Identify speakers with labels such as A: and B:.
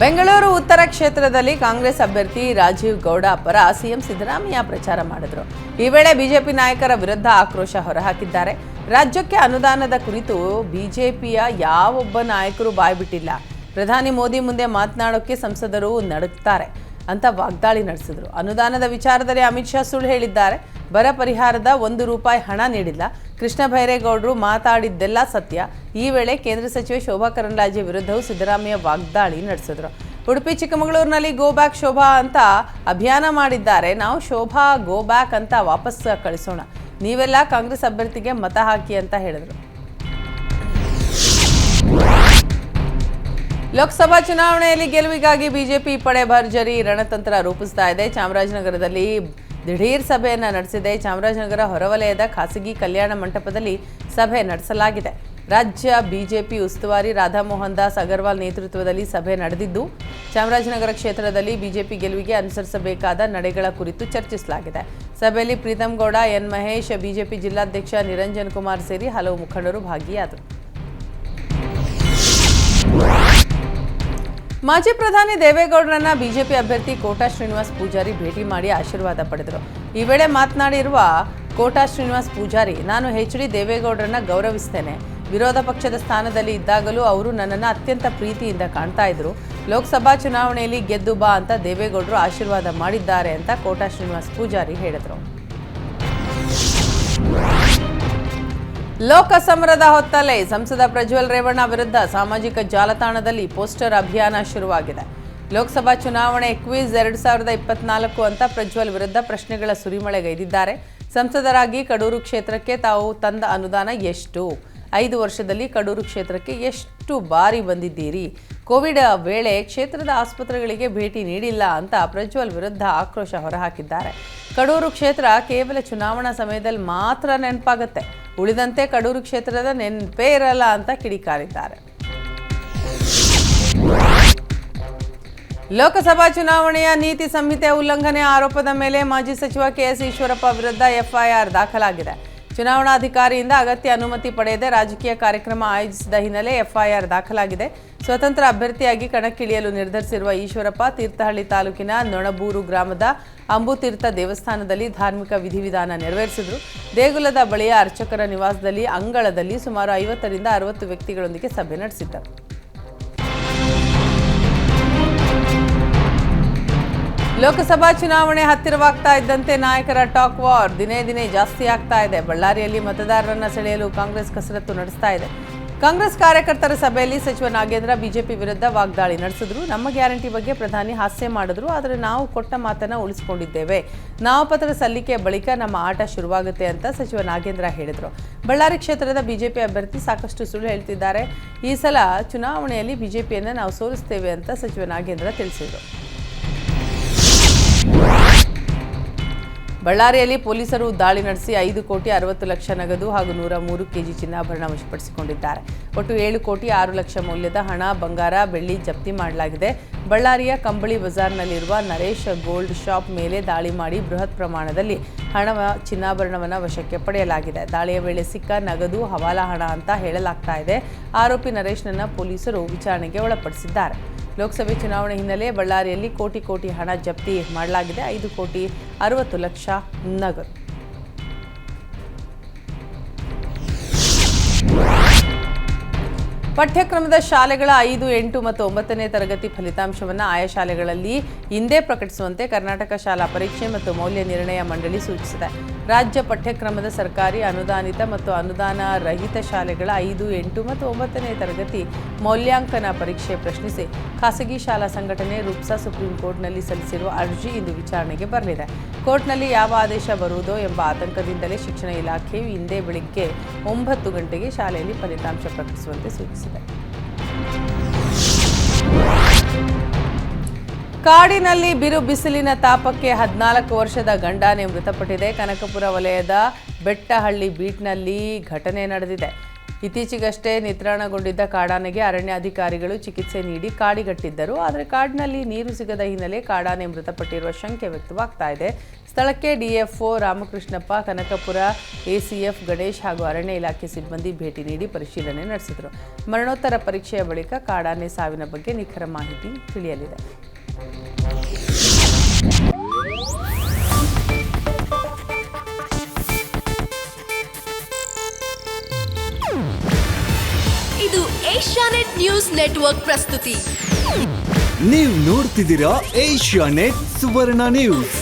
A: ಬೆಂಗಳೂರು ಉತ್ತರ ಕ್ಷೇತ್ರದಲ್ಲಿ ಕಾಂಗ್ರೆಸ್ ಅಭ್ಯರ್ಥಿ ರಾಜೀವ್ ಗೌಡ ಪರ ಸಿಎಂ ಸಿದ್ದರಾಮಯ್ಯ ಪ್ರಚಾರ ಮಾಡಿದರು. ಈ ವೇಳೆ ಬಿಜೆಪಿ ನಾಯಕರ ವಿರುದ್ಧ ಆಕ್ರೋಶ ಹೊರಹಾಕಿದ್ದಾರೆ. ರಾಜ್ಯಕ್ಕೆ ಅನುದಾನದ ಕುರಿತು ಬಿಜೆಪಿಯ ಯಾವೊಬ್ಬ ನಾಯಕರು ಬಾಯ್ಬಿಟ್ಟಿಲ್ಲ. ಪ್ರಧಾನಿ ಮೋದಿ ಮುಂದೆ ಮಾತನಾಡೋಕೆ ಸಂಸದರು ನಡುಕ್ತಾರೆ ಅಂತ ವಾಗ್ದಾಳಿ ನಡೆಸಿದರು. ಅನುದಾನದ ವಿಚಾರದಲ್ಲಿ ಅಮಿತ್ ಶಾ ಸುಳ್ಳು ಹೇಳಿದ್ದಾರೆ. ಬರ ಪರಿಹಾರದ ₹1 ಹಣ ನೀಡಿಲ್ಲ. ಕೃಷ್ಣ ಬೈರೇಗೌಡರು ಮಾತಾಡಿದ್ದೆಲ್ಲ ಸತ್ಯ. ಈ ವೇಳೆ ಕೇಂದ್ರ ಸಚಿವೆ ಶೋಭಾ ಕರಂದ್ಲಾಜೆ ವಿರುದ್ಧವೂ ಸಿದ್ದರಾಮಯ್ಯ ವಾಗ್ದಾಳಿ ನಡೆಸಿದರು. ಉಡುಪಿ ಚಿಕ್ಕಮಗಳೂರಿನಲ್ಲಿ ಗೋ ಬ್ಯಾಕ್ ಶೋಭಾ ಅಂತ ಅಭಿಯಾನ ಮಾಡಿದ್ದಾರೆ. ನಾವು ಶೋಭಾ ಗೋ ಬ್ಯಾಕ್ ಅಂತ ವಾಪಸ್ ಕಳಿಸೋಣ. ನೀವೆಲ್ಲ ಕಾಂಗ್ರೆಸ್ ಅಭ್ಯರ್ಥಿಗೆ ಮತ ಹಾಕಿ ಅಂತ ಹೇಳಿದರು. ಲೋಕಸಭಾ ಚುನಾವಣೆಯಲ್ಲಿ ಗೆಲುವಿಗಾಗಿ ಬಿಜೆಪಿ ಪಡೆ ಭರ್ಜರಿ ರಣತಂತ್ರ ರೂಪಿಸ್ತಾ ಇದೆ. ಚಾಮರಾಜನಗರದಲ್ಲಿ ದಿಢೀರ್ ಸಭೆಯನ್ನು ನಡೆಸಿದೆ. ಚಾಮರಾಜನಗರ ಹೊರವಲಯದ ಖಾಸಗಿ ಕಲ್ಯಾಣ ಮಂಟಪದಲ್ಲಿ ಸಭೆ ನಡೆಸಲಾಗಿದೆ. ರಾಜ್ಯ ಬಿಜೆಪಿ ಉಸ್ತುವಾರಿ ರಾಧಾಮೋಹನ್ ದಾಸ್ ಅಗರ್ವಾಲ್ ನೇತೃತ್ವದಲ್ಲಿ ಸಭೆ ನಡೆದಿದ್ದು, ಚಾಮರಾಜನಗರ ಕ್ಷೇತ್ರದಲ್ಲಿ ಬಿಜೆಪಿ ಗೆಲುವಿಗೆ ಅನುಸರಿಸಬೇಕಾದ ನಡೆಗಳ ಕುರಿತು ಚರ್ಚಿಸಲಾಗಿದೆ. ಸಭೆಯಲ್ಲಿ ಪ್ರೀತಮ್ ಗೌಡ, ಎನ್ ಮಹೇಶ್, ಬಿಜೆಪಿ ಜಿಲ್ಲಾಧ್ಯಕ್ಷ ನಿರಂಜನ್ ಕುಮಾರ್ ಸೇರಿ ಹಲವು ಮುಖಂಡರು ಭಾಗಿಯಾದರು. ಮಾಜಿ ಪ್ರಧಾನಿ ದೇವೇಗೌಡರನ್ನ ಬಿಜೆಪಿ ಅಭ್ಯರ್ಥಿ ಕೋಟಾ ಶ್ರೀನಿವಾಸ್ ಪೂಜಾರಿ ಭೇಟಿ ಮಾಡಿ ಆಶೀರ್ವಾದ ಪಡೆದರು. ಈ ವೇಳೆ ಮಾತನಾಡಿರುವ ಕೋಟಾ ಶ್ರೀನಿವಾಸ್ ಪೂಜಾರಿ, ನಾನು ಎಚ್.ಡಿ. ದೇವೇಗೌಡರನ್ನ ಗೌರವಿಸ್ತೇನೆ. ವಿರೋಧ ಪಕ್ಷದ ಸ್ಥಾನದಲ್ಲಿ ಇದ್ದಾಗಲೂ ಅವರು ನನ್ನನ್ನು ಅತ್ಯಂತ ಪ್ರೀತಿಯಿಂದ ಕಾಣ್ತಾ ಇದ್ರು. ಲೋಕಸಭಾ ಚುನಾವಣೆಯಲ್ಲಿ ಗೆದ್ದು ಬಾ ಅಂತ ದೇವೇಗೌಡರು ಆಶೀರ್ವಾದ ಮಾಡಿದ್ದಾರೆ ಅಂತ ಕೋಟಾ ಶ್ರೀನಿವಾಸ್ ಪೂಜಾರಿ ಹೇಳಿದರು. ಲೋಕಸಮರದ ಹೊತ್ತಲ್ಲೇ ಸಂಸದ ಪ್ರಜ್ವಲ್ ರೇವಣ್ಣ ವಿರುದ್ಧ ಸಾಮಾಜಿಕ ಜಾಲತಾಣದಲ್ಲಿ ಪೋಸ್ಟರ್ ಅಭಿಯಾನ ಶುರುವಾಗಿದೆ. ಲೋಕಸಭಾ ಚುನಾವಣೆ ಕ್ವಿಜ್ 2024 ಅಂತ ಪ್ರಜ್ವಲ್ ವಿರುದ್ಧ ಪ್ರಶ್ನೆಗಳ ಸುರಿಮಳೆಗೈದಿದ್ದಾರೆ. ಸಂಸದರಾಗಿ ಕಡೂರು ಕ್ಷೇತ್ರಕ್ಕೆ ತಾವು ತಂದ ಅನುದಾನ ಎಷ್ಟು? 5 ವರ್ಷದಲ್ಲಿ ಕಡೂರು ಕ್ಷೇತ್ರಕ್ಕೆ ಎಷ್ಟು ಬಾರಿ ಬಂದಿದ್ದೀರಿ? ಕೋವಿಡ್ ವೇಳೆ ಕ್ಷೇತ್ರದ ಆಸ್ಪತ್ರೆಗಳಿಗೆ ಭೇಟಿ ನೀಡಿಲ್ಲ ಅಂತ ಪ್ರಜ್ವಲ್ ವಿರುದ್ಧ ಆಕ್ರೋಶ ಹೊರಹಾಕಿದ್ದಾರೆ. ಕಡೂರು ಕ್ಷೇತ್ರ ಕೇವಲ ಚುನಾವಣಾ ಸಮಯದಲ್ಲಿ ಮಾತ್ರ ನೆನಪಾಗುತ್ತೆ, ಉಳಿದಂತೆ ಕಡೂರು ಕ್ಷೇತ್ರದ ನೆನಪೇ ಇರಲ್ಲ ಅಂತ ಕಿಡಿಕಾರಿದ್ದಾರೆ. ಲೋಕಸಭಾ ಚುನಾವಣೆಯ ನೀತಿ ಸಂಹಿತೆ ಉಲ್ಲಂಘನೆ ಆರೋಪದ ಮೇಲೆ ಮಾಜಿ ಸಚಿವ ಕೆಎಸ್ ಈಶ್ವರಪ್ಪ ವಿರುದ್ಧ ಎಫ್ಐಆರ್ ದಾಖಲಾಗಿದೆ. ಚುನಾವಣಾಧಿಕಾರಿಯಿಂದ ಅಗತ್ಯ ಅನುಮತಿ ಪಡೆಯದೆ ರಾಜಕೀಯ ಕಾರ್ಯಕ್ರಮ ಆಯೋಜಿಸಿದ ಹಿನ್ನೆಲೆ ಎಫ್ಐಆರ್ ದಾಖಲಾಗಿದೆ. ಸ್ವತಂತ್ರ ಅಭ್ಯರ್ಥಿಯಾಗಿ ಕಣಕ್ಕಿಳಿಯಲು ನಿರ್ಧರಿಸಿರುವ ಈಶ್ವರಪ್ಪ ತೀರ್ಥಹಳ್ಳಿ ತಾಲೂಕಿನ ನೊಣಬೂರು ಗ್ರಾಮದ ಅಂಬುತೀರ್ಥ ದೇವಸ್ಥಾನದಲ್ಲಿ ಧಾರ್ಮಿಕ ವಿಧಿವಿಧಾನ ನೆರವೇರಿಸಿದರು. ದೇಗುಲದ ಬಳಿಯ ಅರ್ಚಕರ ನಿವಾಸದಲ್ಲಿ ಅಂಗಳದಲ್ಲಿ ಸುಮಾರು 50ರಿಂದ 60 ವ್ಯಕ್ತಿಗಳೊಂದಿಗೆ ಸಭೆ ನಡೆಸಿದ್ದರು. ಲೋಕಸಭಾ ಚುನಾವಣೆ ಹತ್ತಿರವಾಗ್ತಾ ಇದ್ದಂತೆ ನಾಯಕರ ಟಾಕ್ ವಾರ್ ದಿನೇ ದಿನೇ ಜಾಸ್ತಿ ಆಗ್ತಾ ಇದೆ. ಬಳ್ಳಾರಿಯಲ್ಲಿ ಮತದಾರರನ್ನ ಸೆಳೆಯಲು ಕಾಂಗ್ರೆಸ್ ಕಸರತ್ತು ನಡೆಸ್ತಾ ಇದೆ. ಕಾಂಗ್ರೆಸ್ ಕಾರ್ಯಕರ್ತರ ಸಭೆಯಲ್ಲಿ ಸಚಿವ ನಾಗೇಂದ್ರ ಬಿಜೆಪಿ ವಿರುದ್ಧ ವಾಗ್ದಾಳಿ ನಡೆಸಿದ್ರು. ನಮ್ಮ ಗ್ಯಾರಂಟಿ ಬಗ್ಗೆ ಪ್ರಧಾನಿ ಹಾಸ್ಯ ಮಾಡಿದ್ರು, ಆದರೆ ನಾವು ಕೊಟ್ಟ ಮಾತನ್ನ ಉಳಿಸಿಕೊಂಡಿದ್ದೇವೆ. ನಾಮಪತ್ರ ಸಲ್ಲಿಕೆ ಬಳಿಕ ನಮ್ಮ ಆಟ ಶುರುವಾಗುತ್ತೆ ಅಂತ ಸಚಿವ ನಾಗೇಂದ್ರ ಹೇಳಿದರು. ಬಳ್ಳಾರಿ ಕ್ಷೇತ್ರದ ಬಿಜೆಪಿ ಅಭ್ಯರ್ಥಿ ಸಾಕಷ್ಟು ಸುಳ್ಳು ಹೇಳ್ತಿದ್ದಾರೆ. ಈ ಸಲ ಚುನಾವಣೆಯಲ್ಲಿ ಬಿಜೆಪಿಯನ್ನು ನಾವು ಸೋಲಿಸ್ತೇವೆ ಅಂತ ಸಚಿವ ನಾಗೇಂದ್ರ ತಿಳಿಸಿದರು. ಬಳ್ಳಾರಿಯಲ್ಲಿ ಪೊಲೀಸರು ದಾಳಿ ನಡೆಸಿ 5,60,00,000 ನಗದು ಹಾಗೂ 103 ಕೆಜಿ ಚಿನ್ನಾಭರಣ ವಶಪಡಿಸಿಕೊಂಡಿದ್ದಾರೆ. ಒಟ್ಟು 7,06,00,000 ಮೌಲ್ಯದ ಹಣ, ಬಂಗಾರ, ಬೆಳ್ಳಿ ಜಪ್ತಿ ಮಾಡಲಾಗಿದೆ. ಬಳ್ಳಾರಿಯ ಕಂಬಳಿ ಬಜಾರ್ನಲ್ಲಿರುವ ನರೇಶ್ ಗೋಲ್ಡ್ ಶಾಪ್ ಮೇಲೆ ದಾಳಿ ಮಾಡಿ ಬೃಹತ್ ಪ್ರಮಾಣದಲ್ಲಿ ಚಿನ್ನಾಭರಣವನ್ನು ವಶಕ್ಕೆ ಪಡೆಯಲಾಗಿದೆ. ದಾಳಿಯ ವೇಳೆ ಸಿಕ್ಕ ನಗದು ಹವಾಲಾ ಹಣ ಅಂತ ಹೇಳಲಾಗ್ತಾ ಇದೆ. ಆರೋಪಿ ನರೇಶ್ನನ್ನ ಪೊಲೀಸರು ವಿಚಾರಣೆಗೆ ಒಳಪಡಿಸಿದ್ದಾರೆ. ಲೋಕಸಭೆ ಚುನಾವಣೆ ಹಿನ್ನೆಲೆ ಬಳ್ಳಾರಿಯಲ್ಲಿ ಕೋಟಿ ಹಣ ಜಪ್ತಿ ಮಾಡಲಾಗಿದೆ. 5,60,00,000 ನಗದು. ಪಠ್ಯಕ್ರಮದ ಶಾಲೆಗಳ 5, 8 ಮತ್ತು 9ನೇ ತರಗತಿ ಫಲಿತಾಂಶವನ್ನು ಆಯಾ ಶಾಲೆಗಳಲ್ಲಿ ಇಂದೇ ಪ್ರಕಟಿಸುವಂತೆ ಕರ್ನಾಟಕ ಶಾಲಾ ಪರೀಕ್ಷೆ ಮತ್ತು ಮೌಲ್ಯ ನಿರ್ಣಯ ಮಂಡಳಿ ಸೂಚಿಸಿದೆ. ರಾಜ್ಯ ಪಠ್ಯಕ್ರಮದ ಸರ್ಕಾರಿ, ಅನುದಾನಿತ ಮತ್ತು ಅನುದಾನ ರಹಿತ ಶಾಲೆಗಳ 5, 8 ಮತ್ತು 9ನೇ ತರಗತಿ ಮೌಲ್ಯಾಂಕನ ಪರೀಕ್ಷೆ ಪ್ರಶ್ನಿಸಿ ಖಾಸಗಿ ಶಾಲಾ ಸಂಘಟನೆ ರೂಪ್ಸಾ ಸುಪ್ರೀಂ ಕೋರ್ಟ್ನಲ್ಲಿ ಸಲ್ಲಿಸಿರುವ ಅರ್ಜಿ ಇಂದು ವಿಚಾರಣೆಗೆ ಬರಲಿದೆ. ಕೋರ್ಟ್ನಲ್ಲಿ ಯಾವ ಆದೇಶ ಬರುವುದೋ ಎಂಬ ಆತಂಕದಿಂದಲೇ ಶಿಕ್ಷಣ ಇಲಾಖೆಯು ಇಂದೇ ಬೆಳಿಗ್ಗೆ 9 ಗಂಟೆಗೆ ಶಾಲೆಯಲ್ಲಿ ಫಲಿತಾಂಶ ಪ್ರಕಟಿಸುವಂತೆ ಸೂಚಿಸಿದೆ. ಕಾಡಿನಲ್ಲಿ ಬಿರು ಬಿಸಿಲಿನ ತಾಪಕ್ಕೆ 14 ವರ್ಷದ ಗಂಡಾನೆ ಮೃತಪಟ್ಟಿದೆ. ಕನಕಪುರ ವಲಯದ ಬೆಟ್ಟಹಳ್ಳಿ ಬೀಟ್ನಲ್ಲಿ ಘಟನೆ ನಡೆದಿದೆ. ಇತ್ತೀಚೆಗಷ್ಟೇ ನಿತ್ರಾಣಗೊಂಡಿದ್ದ ಕಾಡಾನೆಗೆ ಅರಣ್ಯಾಧಿಕಾರಿಗಳು ಚಿಕಿತ್ಸೆ ನೀಡಿ ಕಾಡಿಗಟ್ಟಿದ್ದರು. ಆದರೆ ಕಾಡಿನಲ್ಲಿ ನೀರು ಸಿಗದ ಹಿನ್ನೆಲೆ ಕಾಡಾನೆ ಮೃತಪಟ್ಟಿರುವ ಶಂಕೆ ವ್ಯಕ್ತವಾಗ್ತಾ ಇದೆ. ಸ್ಥಳಕ್ಕೆ ಡಿಎಫ್ಒ ರಾಮಕೃಷ್ಣಪ್ಪ, ಕನಕಪುರ ಎಸಿಎಫ್ ಗಣೇಶ್ ಹಾಗೂ ಅರಣ್ಯ ಇಲಾಖೆ ಸಿಬ್ಬಂದಿ ಭೇಟಿ ನೀಡಿ ಪರಿಶೀಲನೆ ನಡೆಸಿದರು. ಮರಣೋತ್ತರ ಪರೀಕ್ಷೆಯ ಬಳಿಕ ಕಾಡಾನೆ ಸಾವಿನ ಬಗ್ಗೆ ನಿಖರ ಮಾಹಿತಿ ತಿಳಿಯಲಿದೆ.
B: ಇದು ಏಷ್ಯಾನೆಟ್ ನ್ಯೂಸ್ ನೆಟ್ವರ್ಕ್ ಪ್ರಸ್ತುತಿ.
C: ನೀವು ನೋಡ್ತಿದ್ದೀರಾ ಏಷ್ಯಾನೆಟ್ ಸುವರ್ಣ ನ್ಯೂಸ್.